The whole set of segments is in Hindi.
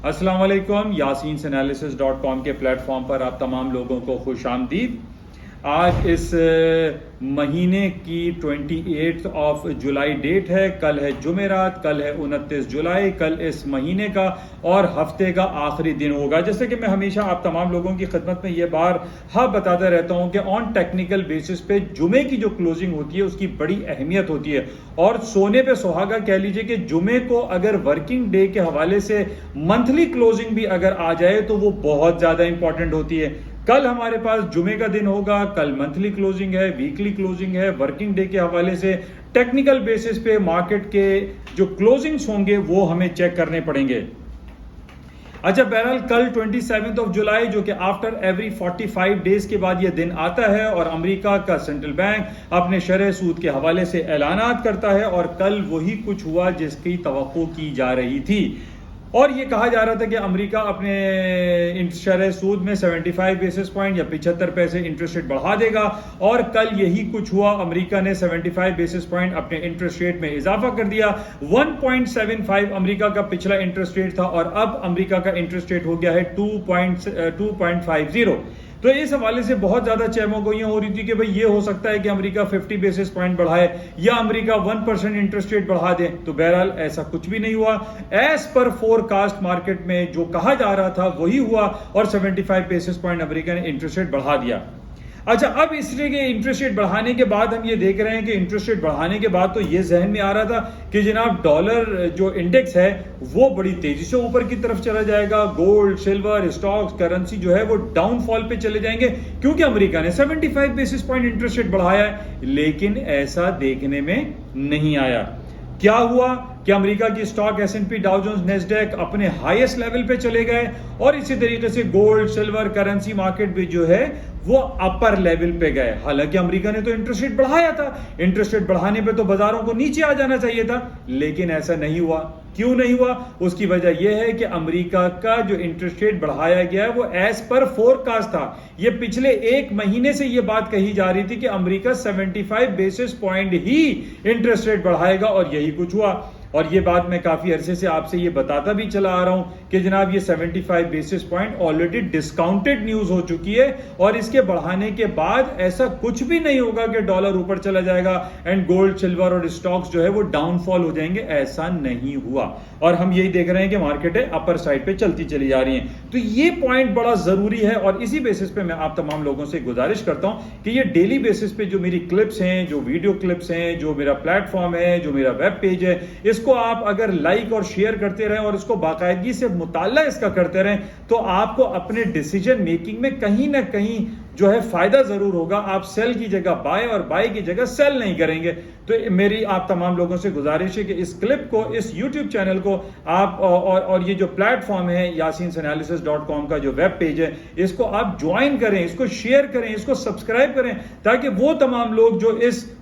अस्सलाम वालेकुम। yasin's-analysis.com के प्लेटफॉर्म पर आप तमाम लोगों को खुश आमदीद। आज इस महीने की 28 ऑफ जुलाई डेट है। कल है जुमेरात, कल है 29 जुलाई। कल इस महीने का और हफ्ते का आखिरी दिन होगा। जैसे कि मैं हमेशा आप तमाम लोगों की खिदमत में ये बार बताता रहता हूँ कि ऑन टेक्निकल बेसिस पे जुमे की जो क्लोजिंग होती है उसकी बड़ी अहमियत होती है। और सोने पे सुहागा कह लीजिए कि जुमे को अगर वर्किंग डे के हवाले से मंथली क्लोजिंग भी अगर आ जाए तो वो बहुत ज़्यादा इंपॉर्टेंट होती है। कल हमारे पास जुमे का दिन होगा, कल मंथली क्लोजिंग है, वीकली क्लोजिंग है। वर्किंग डे के हवाले से टेक्निकल बेसिस पे मार्केट के जो क्लोजिंग्स होंगे वो हमें चेक करने पड़ेंगे। अच्छा, बहरहाल कल 27 ऑफ जुलाई जो कि आफ्टर एवरी 45 डेज के बाद ये दिन आता है और अमेरिका का सेंट्रल बैंक अपने शरह सूद के हवाले से ऐलानात करता है। और कल वही कुछ हुआ जिसकी तवक्को की जा रही थी। और ये कहा जा रहा था कि अमेरिका अपने शरह सूद में 75 बेसिस पॉइंट या 75 पैसे इंटरेस्ट रेट बढ़ा देगा। और कल यही कुछ हुआ। अमेरिका ने 75 बेसिस पॉइंट अपने इंटरेस्ट रेट में इजाफा कर दिया। 1.75 अमेरिका का पिछला इंटरेस्ट रेट था और अब अमेरिका का इंटरेस्ट रेट हो गया है 2.50। तो इस हवाले से बहुत ज्यादा चहमगोइयां हो रही थी कि भाई ये हो सकता है कि अमेरिका 50 बेसिस पॉइंट बढ़ाए या अमेरिका 1% इंटरेस्ट रेट बढ़ा दे। तो बहरहाल ऐसा कुछ भी नहीं हुआ। एज पर फोरकास्ट मार्केट में जो कहा जा रहा था वही हुआ और 75 बेसिस पॉइंट अमेरिका ने इंटरेस्ट रेट बढ़ा दिया। अच्छा, अब इसलिए कि इंटरेस्ट रेट बढ़ाने के बाद हम ये देख रहे हैं कि इंटरेस्ट रेट बढ़ाने के बाद तो ये जहन में आ रहा था कि जनाब डॉलर जो इंडेक्स है वो बड़ी तेजी से ऊपर की तरफ चला जाएगा। गोल्ड, सिल्वर, स्टॉक्स, करेंसी जो है वो डाउनफॉल पे चले जाएंगे क्योंकि अमेरिका ने 75 बेसिस पॉइंट इंटरेस्ट रेट बढ़ाया है। लेकिन ऐसा देखने में नहीं आया। क्या हुआ कि अमेरिका की stock S&P, Dow Jones, Nasdaq अपने हाईएस्ट लेवल पे चले गए और इसी तरीके से गोल्ड, सिल्वर, करेंसी मार्केट भी जो है वो अपर लेवल पे गए। हालांकि अमेरिका ने तो इंटरेस्ट रेट बढ़ाया था। इंटरेस्ट रेट बढ़ाने पे तो बाजारों को नीचे आ जाना चाहिए था, लेकिन ऐसा नहीं हुआ। क्यों नहीं हुआ? उसकी वजह यह है कि अमेरिका का जो इंटरेस्ट रेट बढ़ाया गया है वो एज पर फोरकास्ट था। ये पिछले एक महीने से ये बात कही जा रही थी कि अमेरिका 75 बेसिस पॉइंट ही इंटरेस्ट रेट बढ़ाएगा और यही कुछ हुआ। और ये बात मैं काफी अरसे से आपसे ये बताता भी चला आ रहा हूं कि जनाब ये 75 basis point already discounted news हो चुकी है और इसके बढ़ाने के बाद ऐसा कुछ भी नहीं होगा कि डॉलर ऊपर चला जाएगा एंड गोल्ड, सिल्वर और स्टॉक्स जो है वो डाउनफॉल हो जाएंगे। ऐसा नहीं हुआ और हम यही देख रहे हैं कि मार्केटें अपर साइड पे चलती चली जा रही हैं। तो ये पॉइंट बड़ा जरूरी है और इसी बेसिस पे मैं आप तमाम लोगों से गुजारिश करता हूं कि ये डेली बेसिस पे जो मेरी क्लिप्स हैं, जो वीडियो क्लिप्स हैं, जो मेरा प्लेटफॉर्म है, जो मेरा वेब पेज है, इसको आप अगर लाइक और शेयर करते रहें और इसको बाकायदगी से मुताला इसका करते रहें तो आपको अपने डिसीजन मेकिंग में कहीं ना कहीं जो है फायदा जरूर होगा। आप सेल की जगह बाय और बाय की जगह सेल नहीं करेंगे। तो मेरी आप तमाम लोगों से गुजारिश है कि इस क्लिप को, इस यूट्यूब चैनल को आप और ये जो प्लेटफॉर्म है yasin's-analysis.com का जो वेब पेज है इसको आप ज्वाइन करें, इसको शेयर करें, इसको सब्सक्राइब करें ताकि वो तमाम लोग जो इस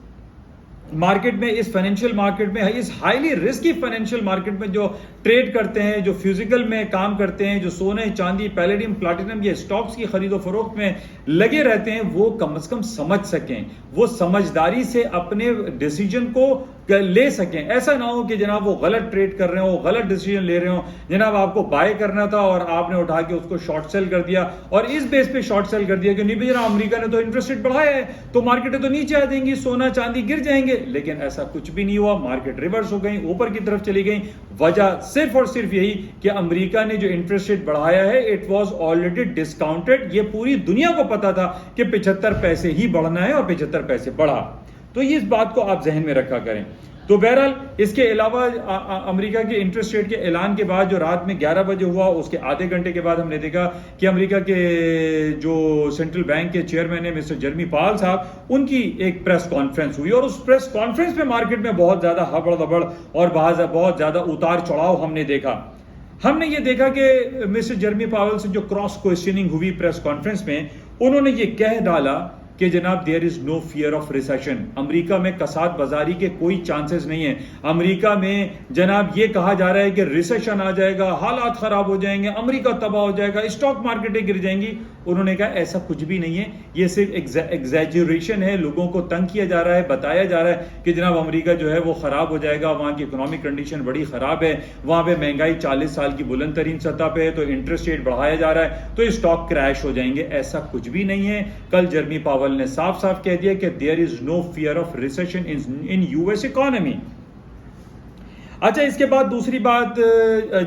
मार्केट में, इस फाइनेंशियल मार्केट में, इस हाईली रिस्की फाइनेंशियल मार्केट में जो ट्रेड करते हैं, जो फिजिकल में काम करते हैं, जो सोने, चांदी, पैलेडियम, प्लैटिनम या स्टॉक्स की खरीदो फरोख्त में लगे रहते हैं, वो कम से कम समझ सकें, वो समझदारी से अपने डिसीजन को ले सकें। ऐसा ना हो कि जनाब वो गलत ट्रेड कर रहे हो, गलत डिसीजन ले रहे हो। जनाब आपको बाय करना था और आपने उठा के उसको शॉर्ट सेल कर दिया और इस बेस पे शॉर्ट सेल कर दिया कि नहीं भाई जनाब अमेरिका ने तो इंटरेस्ट रेट बढ़ाया है तो मार्केटें तो नीचे आ जाएंगी, सोना चांदी गिर जाएंगे। लेकिन ऐसा कुछ भी नहीं हुआ। मार्केट रिवर्स हो गई, ऊपर की तरफ चली गई। वजह सिर्फ और सिर्फ यही कि अमेरिका ने जो इंटरेस्ट रेट बढ़ाया है इट वाज ऑलरेडी डिस्काउंटेड। ये पूरी दुनिया को पता था कि 75 पैसे ही बढ़ना है और 75 पैसे बढ़ा। तो इस बात को आप जहन में रखा करें। तो बहरहाल इसके अलावा अमेरिका के इंटरेस्ट रेट के ऐलान के बाद जो रात में 11 बजे हुआ उसके आधे घंटे के बाद हमने देखा कि अमेरिका के जो सेंट्रल बैंक के चेयरमैन है मिस्टर जेरेमी पावल साहब, उनकी एक प्रेस कॉन्फ्रेंस हुई और उस प्रेस कॉन्फ्रेंस में मार्केट में बहुत ज्यादा हबड़ दबड़ और बहुत ज्यादा उतार चढ़ाव हमने देखा। हमने ये देखा कि मिस्टर जेरेमी पावल से जो क्रॉस क्वेश्चनिंग हुई प्रेस कॉन्फ्रेंस में, उन्होंने ये कह डाला कि जनाब there is no fear of recession. America में कसाद बाजारी के कोई चांसेस नहीं है। अमेरिका में जनाब ये कहा जा रहा है कि रिसेशन आ जाएगा, हालात खराब हो जाएंगे, अमेरिका तबाह हो जाएगा, स्टॉक मार्केटें गिर जाएंगी। उन्होंने कहा ऐसा कुछ भी नहीं है, ये सिर्फ एग्जैजरेशन है, लोगों को तंग किया जा रहा है, बताया जा रहा है कि जनाब अमेरिका जो है वो खराब हो जाएगा, वहां की इकोनॉमिक कंडीशन बड़ी खराब है, वहां पे महंगाई 40 साल की बुलंद तरीन सतह पे है, तो इंटरेस्ट रेट बढ़ाया जा रहा है, तो स्टॉक क्रैश हो जाएंगे। ऐसा कुछ भी नहीं है। कल जर्मी पावल ने साफ साफ कह दिया कि there is no fear of recession in US economy. अच्छा, इसके बाद दूसरी बात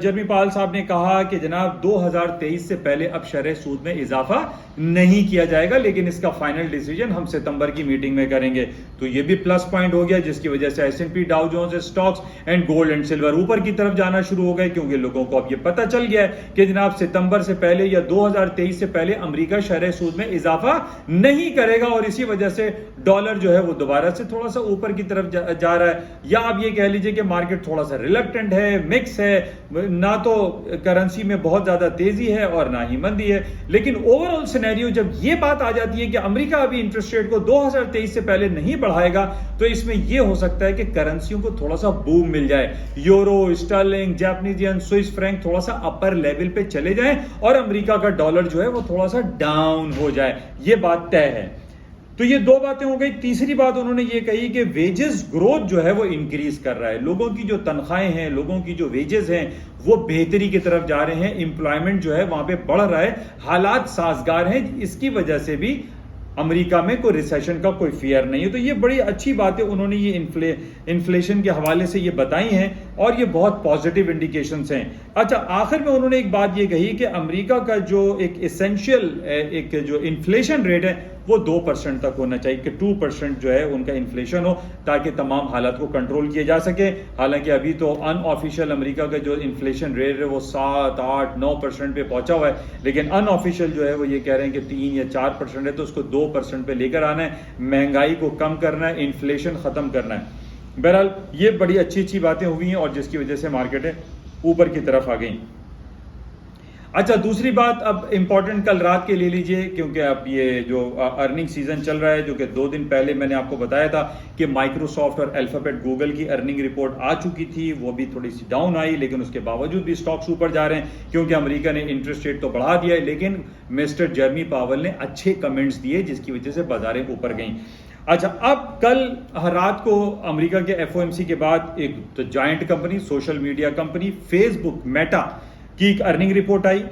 जर्मी पाल साहब ने कहा कि जनाब 2023 से पहले अब शरह सूद में इजाफा नहीं किया जाएगा, लेकिन इसका फाइनल डिसीजन हम सितंबर की मीटिंग में करेंगे। तो ये भी प्लस पॉइंट हो गया, जिसकी वजह से S&P, Dow Jones, stocks and gold and silver ऊपर की तरफ जाना शुरू हो गए, क्योंकि लोगों को अब ये पता चल गया है कि जनाब सितंबर से पहले या 2023 से पहले अमेरिका शरह सूद में इजाफा नहीं करेगा, और इसी वजह से डॉलर जो है वो दोबारा से थोड़ा सा ऊपर की तरफ जा रहा है। या आप ये कह लीजिए कि मार्केट थोड़ा सा रिलक्टेंट है, मिक्स है, ना तो करेंसी में बहुत ज्यादा तेजी है और ना ही मंदी है। लेकिन ओवरऑल सिनेरियो जब ये बात आ जाती है कि अमेरिका अभी इंटरेस्ट रेट को 2023 से पहले नहीं बढ़ाएगा, तो इसमें यह हो सकता है कि करेंसियों को थोड़ा सा बूम मिल जाए, euro, sterling, Japanese yen, Swiss franc थोड़ा सा अपर लेवल पे चले जाएं और अमेरिका का डॉलर जो है वो थोड़ा सा डाउन हो जाए। ये बात तय है। तो ये दो बातें हो गई। तीसरी बात उन्होंने ये कही कि वेजेस ग्रोथ जो है वो इंक्रीज कर रहा है, लोगों की जो तनख्वाहें हैं, लोगों की जो वेजेस हैं वो बेहतरी की तरफ जा रहे हैं, एम्प्लॉयमेंट जो है वहां पे बढ़ रहा है, हालात साजगार हैं, इसकी वजह से भी अमेरिका में कोई रिसेशन का कोई फियर नहीं है। तो ये बड़ी अच्छी बातें उन्होंने ये इन्फ्लेशन के हवाले से ये बताई हैं और ये बहुत पॉजिटिव इंडिकेशंस हैं। अच्छा, आखिर में उन्होंने एक बात ये कही कि अमेरिका का जो एक एसेंशियल एक जो इन्फ्लेशन रेट है वो 2% तक होना चाहिए, कि 2% जो है उनका इन्फ्लेशन हो, ताकि तमाम हालात को कंट्रोल किया जा सके। हालांकि अभी तो अनऑफिशियल अमेरिका का जो इन्फ्लेशन रेट है वो 7, 8, 9% पे पहुंचा हुआ है, लेकिन अनऑफिशियल जो है वो ये कह रहे हैं कि 3 या 4% है, तो उसको 2% पे लेकर आना है, महंगाई को कम करना है, इन्फ्लेशन खत्म करना है। बहरहाल ये बड़ी अच्छी अच्छी बातें हुई हैं और जिसकी वजह से मार्केटें ऊपर की तरफ आ गई। अच्छा, दूसरी बात अब इंपॉर्टेंट कल रात के ले लीजिए, क्योंकि अब ये जो अर्निंग सीजन चल रहा है, जो कि 2 दिन पहले मैंने आपको बताया था कि माइक्रोसॉफ्ट और अल्फाबेट गूगल की अर्निंग रिपोर्ट आ चुकी थी, वो भी थोड़ी सी डाउन आई, लेकिन उसके बावजूद भी स्टॉक्स ऊपर जा रहे हैं, क्योंकि अमेरिका ने इंटरेस्ट रेट तो बढ़ा दिया है, लेकिन मिस्टर जर्मी पावल ने अच्छे कमेंट्स दिए, जिसकी वजह से बाजारें ऊपर गईं। अच्छा, अब कल रात को अमेरिका के FOMC के बाद एक तो giant company, social media company Facebook, Meta की एक अर्निंग रिपोर्ट आई,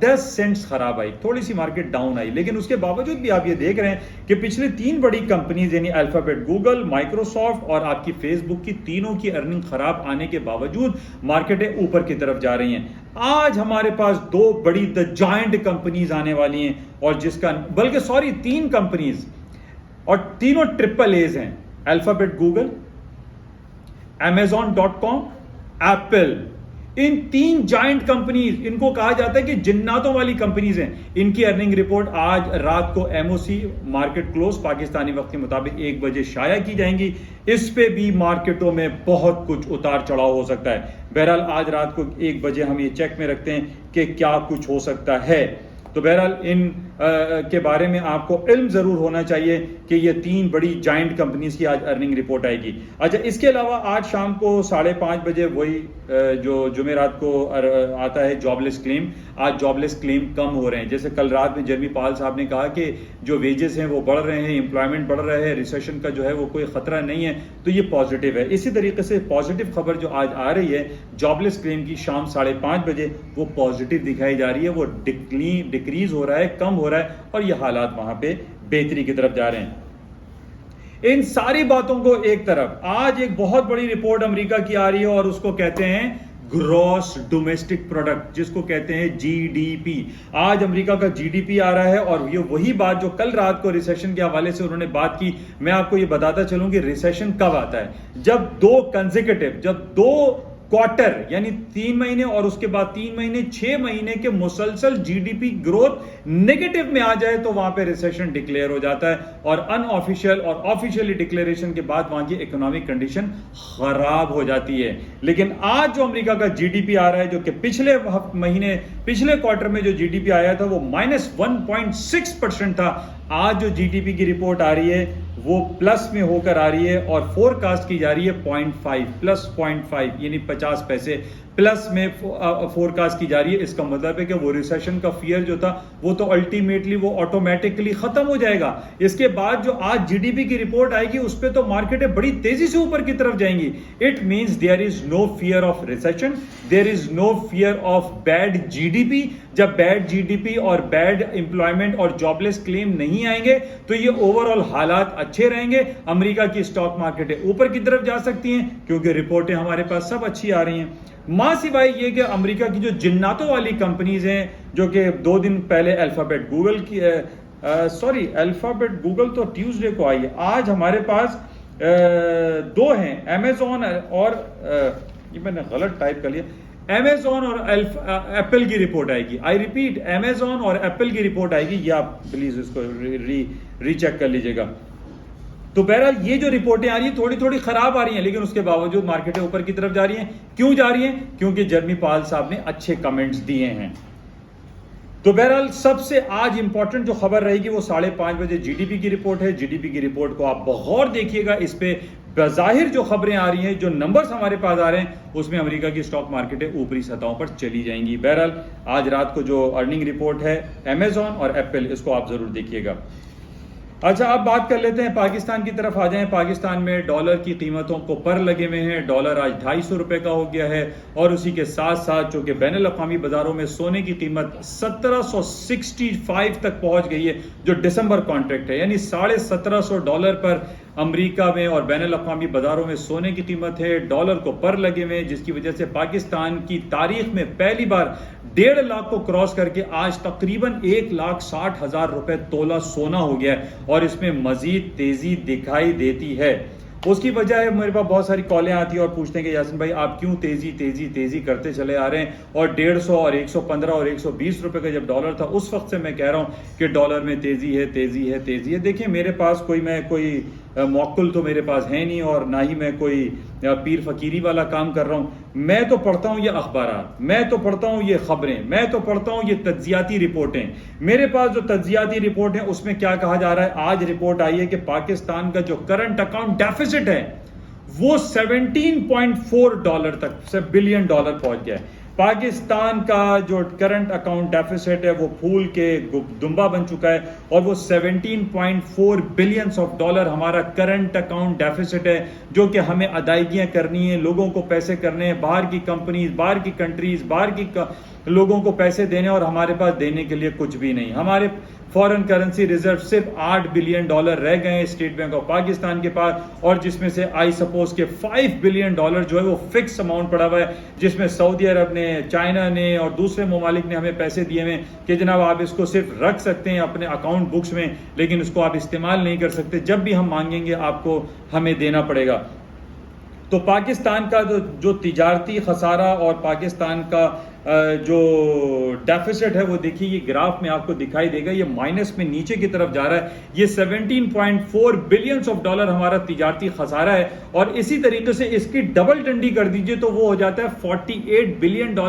10 सेंट्स खराब आई, थोड़ी सी मार्केट डाउन आई, लेकिन उसके बावजूद भी आप ये देख रहे हैं कि पिछले 3 बड़ी कंपनीज यानी अल्फाबेट, गूगल, माइक्रोसॉफ्ट और आपकी फेसबुक की तीनों की अर्निंग खराब आने के बावजूद मार्केटें ऊपर की तरफ जा रही हैं। आज हमारे पास 2 बड़ी द जायंट कंपनीज आने वाली हैं, और जिसका बल्कि 3 कंपनीज और तीनों AAAs हैं, अल्फाबेट, गूगल, Amazon.com, एप्पल। इन 3 जायंट कंपनीज, इनको कहा जाता है कि जिन्नातों वाली कंपनीज हैं, इनकी अर्निंग रिपोर्ट आज रात को MOC मार्केट क्लोज पाकिस्तानी वक्त के मुताबिक 1 बजे शाया की जाएंगी। इस पे भी मार्केटों में बहुत कुछ उतार चढ़ाव हो सकता है। बहरहाल आज रात को 1 बजे हम ये चेक में रखते हैं कि क्या कुछ हो सकता है। तो बहरहाल इन के बारे में आपको इल्म जरूर होना चाहिए कि ये 3 बड़ी जायंट कंपनीज की आज अर्निंग रिपोर्ट आएगी। अच्छा, इसके अलावा आज शाम को 5:30 बजे वही जो जुमेरात को आता है जॉबलेस क्लेम, आज जॉबलेस क्लेम कम हो रहे हैं। जैसे कल रात में जर्मी पाल साहब ने कहा कि जो वेजेस हैं वो बढ़ रहे हैं, एम्प्लॉयमेंट बढ़ रहा है, रिसेशन का जो है वो कोई खतरा नहीं है, तो ये पॉजिटिव है। इसी तरीके से पॉजिटिव खबर जो आज आ रही है जॉबलेस क्लेम की, शाम 5:30 बजे वो पॉजिटिव दिखाई जा रही है, वो डिक्रीज हो रहा है, कम हो रहा है, और ये हालात वहां पे बेहतरी की तरफ जा रहे हैं। इन सारी बातों को एक तरफ, आज एक बहुत बड़ी रिपोर्ट अमेरिका की आ रही है और उसको कहते हैं ग्रॉस डोमेस्टिक प्रोडक्ट, जिसको कहते हैं GDP। आज अमेरिका का GDP आ रहा है, और ये वही बात जो कल रात को रिसेशन के हवाले से उन्होंने बात की, मैं आपको ये बताता चलूं कि रिसेशन कब आता है, जब 2 क्वार्टर यानी 3 महीने और उसके बाद 3 महीने 6 महीने के मुसलसल जीडीपी ग्रोथ नेगेटिव में आ जाए तो वहां पे रिसेशन डिक्लेयर हो जाता है और अनऑफिशियल और ऑफिशियली डिक्लेरेशन के बाद वहां की इकोनॉमिक कंडीशन खराब हो जाती है। लेकिन आज जो अमेरिका का जीडीपी आ रहा है, जो कि पिछले क्वार्टर में जो जीडीपी आया था वो -1.6% था, आज जो जीडीपी की रिपोर्ट आ रही है वो प्लस में होकर आ रही है और फोरकास्ट की जा रही है 0.5 प्लस 0.5 यानी 50 पैसे प्लस में फोरकास्ट की जा रही है। इसका मतलब है कि वो रिसेशन का फियर जो था वो तो अल्टीमेटली वो ऑटोमेटिकली खत्म हो जाएगा। इसके बाद जो आज जीडीपी की रिपोर्ट आएगी उस पर तो मार्केटें बड़ी तेजी से ऊपर की तरफ जाएंगी। It means there is no fear of recession, there is no fear of bad GDP. जब बैड जीडीपी और बैड एम्प्लॉयमेंट और जॉबलेस क्लेम नहीं आएंगे तो ये ओवरऑल हालात अच्छे रहेंगे। अमेरिका की स्टॉक मार्केटें ऊपर की तरफ जा सकती हैं क्योंकि रिपोर्टें हमारे पास सब अच्छी आ रही हैं। मां सिवाय ये कि अमेरिका की जो जिन्नातों वाली कंपनीज हैं, जो कि 2 दिन पहले अल्फाबेट गूगल की अल्फाबेट गूगल तो ट्यूसडे को आई है, आज हमारे पास 2 हैं, अमेजॉन और ये मैंने गलत टाइप कर लिया, अमेजॉन और एप्पल की रिपोर्ट आएगी। आई रिपीट, अमेजॉन और एप्पल की रिपोर्ट आएगी, ये आप प्लीज इसको रीचेक कर लीजिएगा। तो बहरहाल ये जो रिपोर्टें आ रही हैं थोड़ी थोड़ी खराब आ रही हैं, लेकिन उसके बावजूद मार्केटें ऊपर की तरफ जा रही हैं। क्यों जा रही हैं? क्योंकि जर्मी पाल साहब ने अच्छे कमेंट्स दिए हैं। तो बहरहाल सबसे आज इंपॉर्टेंट जो खबर रहेगी वो 5:30 बजे जीडीपी की रिपोर्ट है। जीडीपी की रिपोर्ट को आप बहुत देखिएगा, इस पे बज़ाहिर जो खबरें आ रही हैं, जो नंबर्स हमारे पास आ रहे हैं, उसमें अमेरिका की स्टॉक मार्केटें ऊपरी सतहों पर चली जाएंगी। बहरहाल आज रात को जो अर्निंग रिपोर्ट है अमेजॉन और एप्पल, इसको आप जरूर देखिएगा। अच्छा, अब बात कर लेते हैं पाकिस्तान की तरफ आ जाएं। पाकिस्तान में डॉलर की कीमतों को पर लगे हुए हैं। डॉलर आज 250 रुपए का हो गया है और उसी के साथ साथ जो कि बैनुल अक़वामी बाजारों में सोने की कीमत 1765 तक पहुंच गई है, जो दिसंबर कॉन्ट्रैक्ट है, यानी $1750 पर अमेरिका में और बैनुल अक़वामी बाजारों में सोने की कीमत है। डॉलर को पर लगे हुए, जिसकी वजह से पाकिस्तान की तारीख में पहली बार 1.5 लाख को क्रॉस करके आज तकरीबन 1,60,000 रुपए तोला सोना हो गया है और इसमें मजीद तेजी दिखाई देती है। उसकी वजह है, मेरे पास बहुत सारी कॉलें आती है और पूछते हैं कि यासिन भाई आप क्यों तेजी तेजी तेजी करते चले आ रहे हैं, और 150 और 115 और 120 रुपए का जब डॉलर था उस वक्त से मैं कह रहा हूं कि डॉलर में तेजी है, तेजी है, तेजी है। देखिए मेरे पास कोई मौकुल तो मेरे पास है नहीं और ना ही मैं कोई पीर फकीरी वाला काम कर रहा हूं। मैं तो पढ़ता हूं ये अखबार, मैं तो पढ़ता हूं ये खबरें, मैं तो पढ़ता हूं ये तज्जियाती रिपोर्टें। मेरे पास जो तज्जियाती रिपोर्ट है उसमें क्या कहा जा रहा है, आज रिपोर्ट आई है कि पाकिस्तान का जो करंट अकाउंट डेफिसिट है वो $17.4 तक बिलियन डॉलर पहुंच गया है। पाकिस्तान का जो करंट अकाउंट डेफिसिट है वो फूल के दुम्बा बन चुका है और वो $17.4 बिलियन हमारा करंट अकाउंट डेफिसिट है, जो कि हमें अदायगियां करनी है, लोगों को पैसे करने हैं, बाहर की कंपनीज, बाहर की कंट्रीज, बाहर की लोगों को पैसे देने, और हमारे पास देने के लिए कुछ भी नहीं। हमारे फॉरेन करेंसी रिजर्व सिर्फ $8 बिलियन रह गए हैं स्टेट बैंक ऑफ पाकिस्तान के पास, और जिसमें से आई सपोज के $5 बिलियन जो है वो फिक्स अमाउंट पड़ा हुआ है, जिसमें सऊदी अरब ने, चाइना ने और दूसरे ममालिक ने हमें पैसे दिए हुए कि जनाब आप इसको सिर्फ रख सकते हैं अपने अकाउंट बुक्स में, लेकिन इसको आप इस्तेमाल नहीं कर सकते, जब भी हम मांगेंगे आपको हमें देना पड़ेगा। तो पाकिस्तान का जो तिजारती खसारा और पाकिस्तान का जो डेफिसिट है वो देखिए ये ग्राफ में आपको दिखाई देगा, ये माइनस में नीचे की तरफ जा रहा है। ये $17.4 बिलियन हमारा तिजारती खसारा है, और इसी तरीके से इसकी डबल डंडी कर दीजिए तो वो हो जाता है $48 बिलियन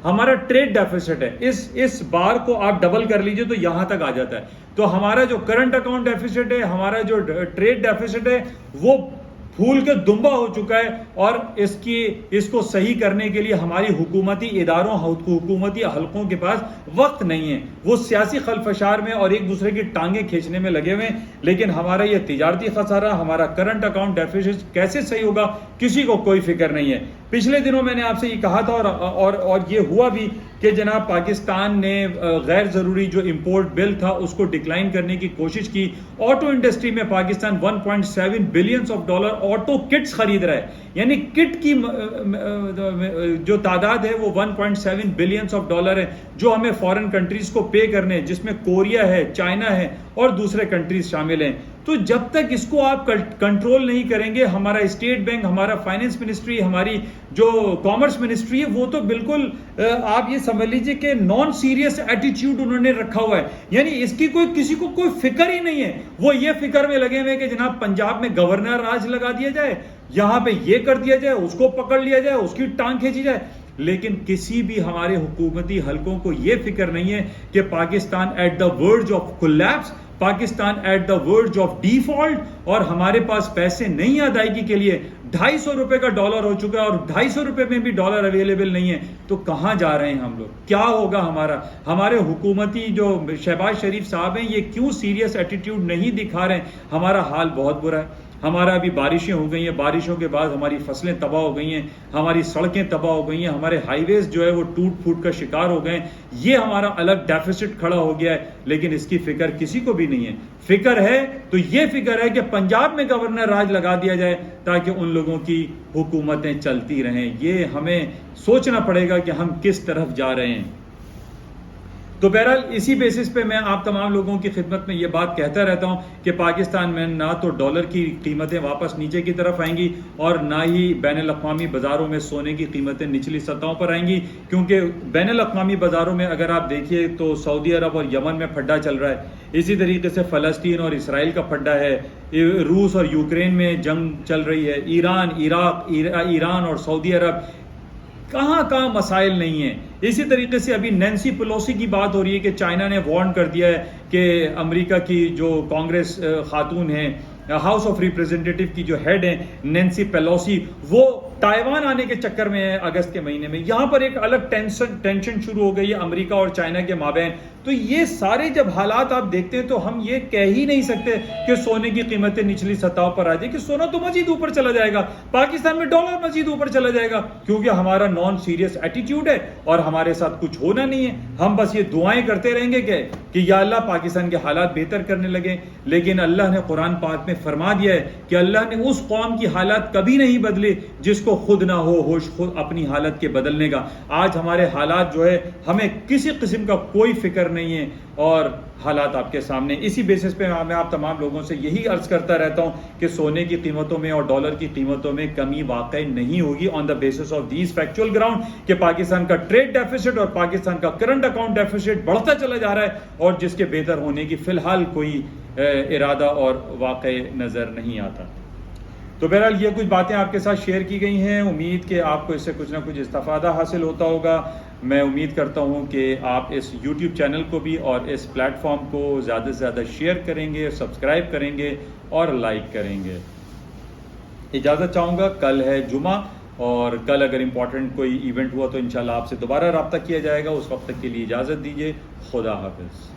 हमारा ट्रेड डेफिसिट है। इस बार को आप डबल कर लीजिए तो यहां तक आ जाता है। तो हमारा जो करंट अकाउंट डेफिसिट है, हमारा जो ट्रेड डेफिसिट है, वो फूल के दुम्बा हो चुका है, और इसको सही करने के लिए हमारी हुकूमती इदारों, हुकूमती हलकों के पास वक्त नहीं है। वो सियासी खलफशार में और एक दूसरे की टांगे खींचने में लगे हुए हैं, लेकिन हमारा ये तिजारती खसारा, हमारा करंट अकाउंट डेफिसिट कैसे सही होगा, किसी को कोई फिक्र नहीं है। पिछले दिनों मैंने आपसे ये कहा था और ये हुआ भी कि जनाब पाकिस्तान ने गैर ज़रूरी जो इंपोर्ट बिल था उसको डिक्लाइन करने की कोशिश की। ऑटो इंडस्ट्री में पाकिस्तान $1.7 बिलियन ऑटो किट्स खरीद रहा है, यानी किट की जो तादाद है वो $1.7 बिलियन है, जो हमें फॉरेन कंट्रीज को पे करने हैं, जिसमें कोरिया है, चाइना है और दूसरे कंट्रीज शामिल हैं। तो जब तक इसको आप कंट्रोल नहीं करेंगे, हमारा स्टेट बैंक, हमारा फाइनेंस मिनिस्ट्री, हमारी जो कॉमर्स मिनिस्ट्री है, वो तो बिल्कुल आप ये समझ लीजिए कि नॉन सीरियस एटीट्यूड उन्होंने रखा हुआ है। यानी इसकी किसी को कोई फिक्र ही नहीं है। वो ये फिक्र में लगे हुए कि जनाब पंजाब में गवर्नर राज लगा दिया जाए, यहां पे ये कर दिया जाए, उसको पकड़ लिया जाए, उसकी टांग खींची जाए। लेकिन किसी भी हमारे हुकूमती हलकों को यह फिक्र नहीं है कि Pakistan at the verge of collapse, Pakistan at the verge of default, और हमारे पास पैसे नहीं अदायगी के लिए 250 रुपए का डॉलर हो चुका है और 250 रुपए में भी डॉलर अवेलेबल नहीं है। तो कहां जा रहे हैं हम लोग? क्या होगा हमारा? हमारे हुकूमती जो शहबाज शरीफ साहब हैं, ये क्यों सीरियस एटीट्यूड नहीं दिखा रहे हैं? हमारा हाल बहुत बुरा है। हमारा अभी बारिशें हो गई हैं, बारिशों के बाद हमारी फसलें तबाह हो गई हैं, हमारी सड़कें तबाह हो गई हैं, हमारे हाईवेज जो है वो टूट फूट का शिकार हो गए। ये हमारा अलग डेफिसिट खड़ा हो गया है, लेकिन इसकी फिक्र किसी को भी नहीं है। फिक्र है तो ये फिक्र है कि पंजाब में गवर्नर राज लगा दिया जाए ताकि उन लोगों की हुकूमतें चलती रहें। ये हमें सोचना पड़ेगा कि हम किस तरफ जा रहे हैं। तो बहरहाल इसी बेसिस पे मैं आप तमाम लोगों की खिदमत में ये बात कहता रहता हूँ कि पाकिस्तान में ना तो डॉलर की कीमतें वापस नीचे की तरफ आएंगी और ना ही बैनुल-अक़वामी बाज़ारों में सोने की कीमतें निचली सतहों पर आएंगी, क्योंकि बैनुल-अक़वामी बाज़ारों में अगर आप देखिए तो सऊदी अरब और यमन में फड्डा चल रहा है, इसी तरीके से फ़लस्तीन और इसराइल का फड्डा है, रूस और यूक्रेन में जंग चल रही है, ईरान, इराक, ईरान और सऊदी अरब, कहाँ मसाइल नहीं है। इसी तरीके से अभी नैन्सी पेलोसी की बात हो रही है कि चाइना ने वार्न कर दिया है कि अमेरिका की जो कांग्रेस खातून है, हाउस ऑफ रिप्रेजेंटेटिव की जो हेड है नैन्सी पेलोसी, वो ताइवान आने के चक्कर में है अगस्त के महीने में। यहां पर एक अलग टेंशन शुरू हो गई है अमेरिका और चाइना के माबैन। तो ये सारे जब हालात आप देखते हैं तो हम ये कह ही नहीं सकते कि सोने की कीमतें निचली सतह पर आ जाए, कि सोना तो मजीद ऊपर चला जाएगा, पाकिस्तान में डॉलर मजीद ऊपर चला जाएगा, क्योंकि हमारा नॉन सीरियस एटीट्यूड है और हमारे साथ कुछ होना नहीं है। हम बस ये दुआएं करते रहेंगे कि या अल्लाह पाकिस्तान के हालात बेहतर करने लगे। लेकिन अल्लाह ने कुरान पाक में फरमा दिया है कि अल्लाह ने उस कौम की हालात कभी नहीं बदले जिसको खुद ना हो होश खुद अपनी हालत के बदलने का। आज हमारे हालात जो है, हमें किसी किस्म का कोई फिक्र नहीं है और हालात आपके सामने। इसी बेसिस पे मैं आप तमाम लोगों से यही अर्ज करता रहता हूं कि सोने की कीमतों में और डॉलर की कीमतों में कमी वाकई नहीं होगी on the basis of these factual ground, कि पाकिस्तान का ट्रेड डेफिसिट और पाकिस्तान का करंट अकाउंट डेफिसिट बढ़ता चला जा रहा है और जिसके बेहतर होने की फिलहाल कोई इरादा और वाकई नजर नहीं आता। तो बहरहाल ये कुछ बातें आपके साथ शेयर की गई हैं। उम्मीद कि आपको इससे कुछ ना कुछ इस्तेफादा हासिल होता होगा। मैं उम्मीद करता हूं कि आप इस YouTube चैनल को भी और इस प्लेटफॉर्म को ज़्यादा से ज़्यादा शेयर करेंगे, सब्सक्राइब करेंगे और लाइक करेंगे। इजाज़त चाहूँगा, कल है जुमा और कल अगर इम्पोर्टेंट कोई इवेंट हुआ तो इंशाल्लाह आपसे दोबारा रब्ता किया जाएगा। उस वक्त तक के लिए इजाज़त दीजिए। खुदा हाफिज़।